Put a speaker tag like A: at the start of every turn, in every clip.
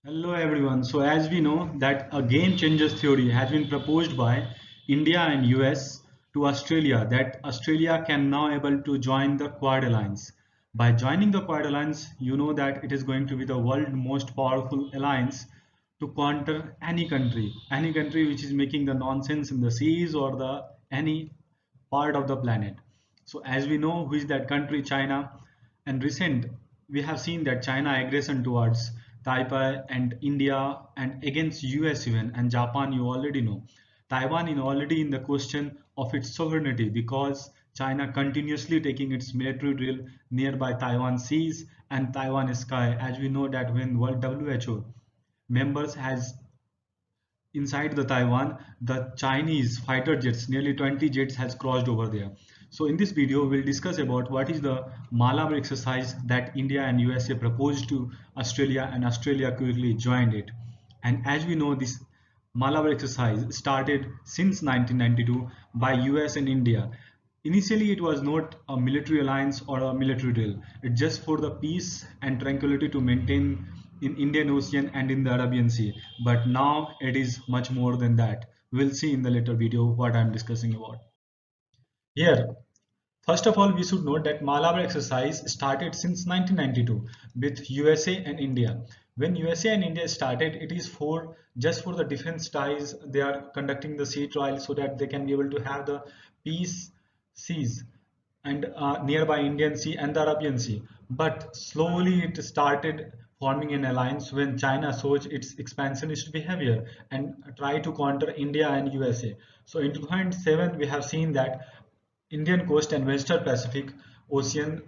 A: Hello everyone. So as we know that a game changers theory has been proposed by India and US to Australia that Australia can now able to join the Quad Alliance. By joining the Quad Alliance, you know that it is going to be the world most powerful alliance to counter any country which is making the nonsense in the seas or the any part of the planet. So as we know who is that country, China, and recent we have seen that China aggression towards Taiwan and India and against US even and Japan, you already know. Taiwan is already in the question of its sovereignty because China continuously taking its military drill nearby Taiwan seas and Taiwan sky, as we know that when World WHO members has inside the Taiwan, the Chinese fighter jets, nearly 20 jets has crossed over there. So in this video, we'll discuss about what is the Malabar exercise that India and USA proposed to Australia and Australia quickly joined it. And as we know, this Malabar exercise started since 1992 by US and India. Initially, it was not a military alliance or a military drill. It's just for the peace and tranquility to maintain in Indian Ocean and in the Arabian Sea. But now it is much more than that. We'll see in the later video what I'm discussing about. Here, first of all, we should note that Malabar exercise started since 1992 with USA and India. When USA and India started, it is for just for the defense ties. They are conducting the sea trial so that they can be able to have the peace seas and nearby Indian Sea and the Arabian Sea. But slowly it started forming an alliance when China shows its expansionist behavior and try to counter India and USA. So in 2007, we have seen that Indian coast and Western Pacific Ocean,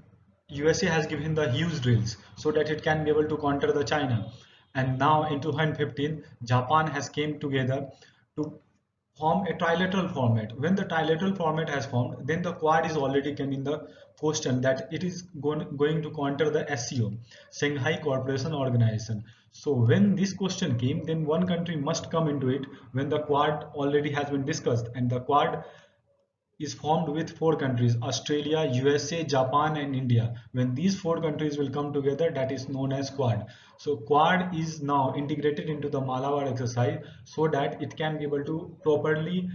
A: USA has given the huge drills so that it can be able to counter the China. And now in 2015, Japan has came together to form a trilateral format. When the trilateral format has formed, then the Quad is already came in the question that it is going to counter the SCO, Shanghai Cooperation Organization. So when this question came, then one country must come into it when the Quad already has been discussed, and the Quad is formed with four countries: Australia, USA, Japan, and India. When these four countries will come together, that is known as Quad. So Quad is now integrated into the Malabar exercise so that it can be able to properly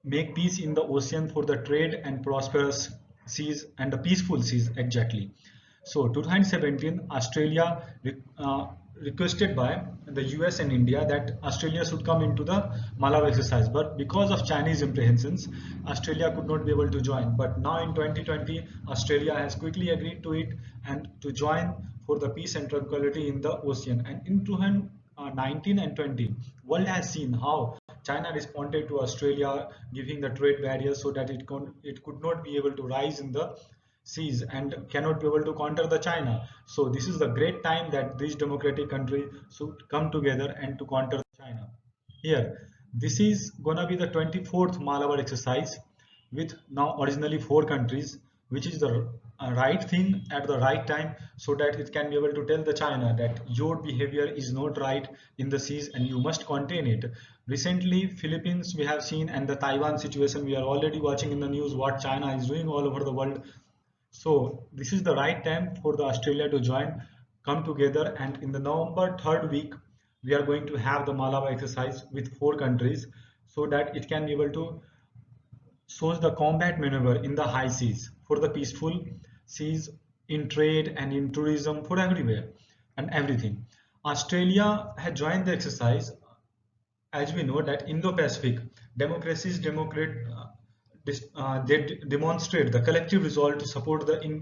A: make peace in the ocean for the trade and prosperous seas and the peaceful seas exactly. So 2017, Australia requested by the US and India that Australia should come into the Malabar exercise, but because of Chinese apprehensions, Australia could not be able to join. But now in 2020, Australia has quickly agreed to it and to join for the peace and tranquility in the ocean. And in 2019 and 20, world has seen how China responded to Australia, giving the trade barriers so that it could not be able to rise in the seas and cannot be able to counter the China. So this is the great time that these democratic countries should come together and to counter China. Here, this is gonna be the 24th Malabar exercise with now originally four countries, which is the right thing at the right time so that it can be able to tell the China that your behavior is not right in the seas and you must contain it. Recently, Philippines we have seen, and the Taiwan situation we are already watching in the news what China is doing all over the world. So this is the right time for the Australia to join, come together, and in the November third week, we are going to have the Malabar exercise with four countries so that it can be able to shows the combat maneuver in the high seas for the peaceful seas in trade and in tourism for everywhere and everything. Australia had joined the exercise as we know that Indo-Pacific democracies they demonstrate the collective resolve to support the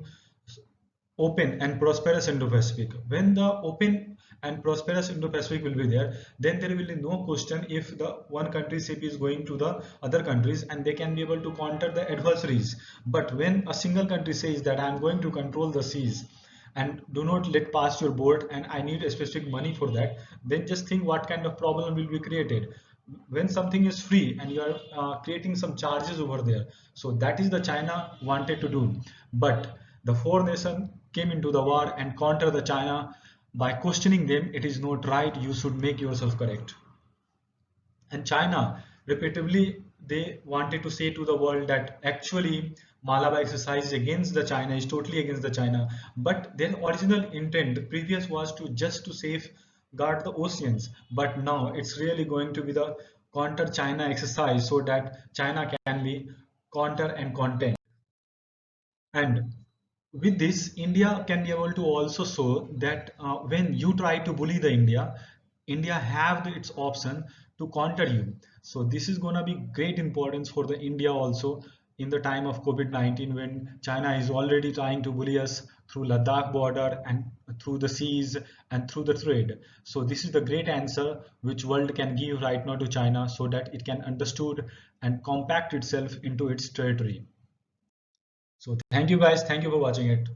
A: open and prosperous Indo-Pacific. When the open and prosperous Indo-Pacific will be there, then there will be no question if the one country ship is going to the other countries and they can be able to counter the adversaries. But when a single country says that I am going to control the seas and do not let pass your boat and I need a specific money for that, then just think what kind of problem will be created when something is free and you are creating some charges over there. So that is the China wanted to do, but the four nations came into the war and counter the China by questioning them. It is not right, you should make yourself correct. And China repeatedly they wanted to say to the world that actually Malabar exercise is against the China, is totally against the China, but their original intent previous was to just to save guard the oceans. But now it's really going to be the counter China exercise so that China can be counter and content. And with this, India can be able to also show that when you try to bully the India have its option to counter you. So this is going to be great importance for the India also in the time of COVID-19, when China is already trying to bully us through Ladakh border and through the seas and through the trade. So this is the great answer which world can give right now to China so that it can understood and compact itself into its territory. So thank you guys. Thank you for watching it.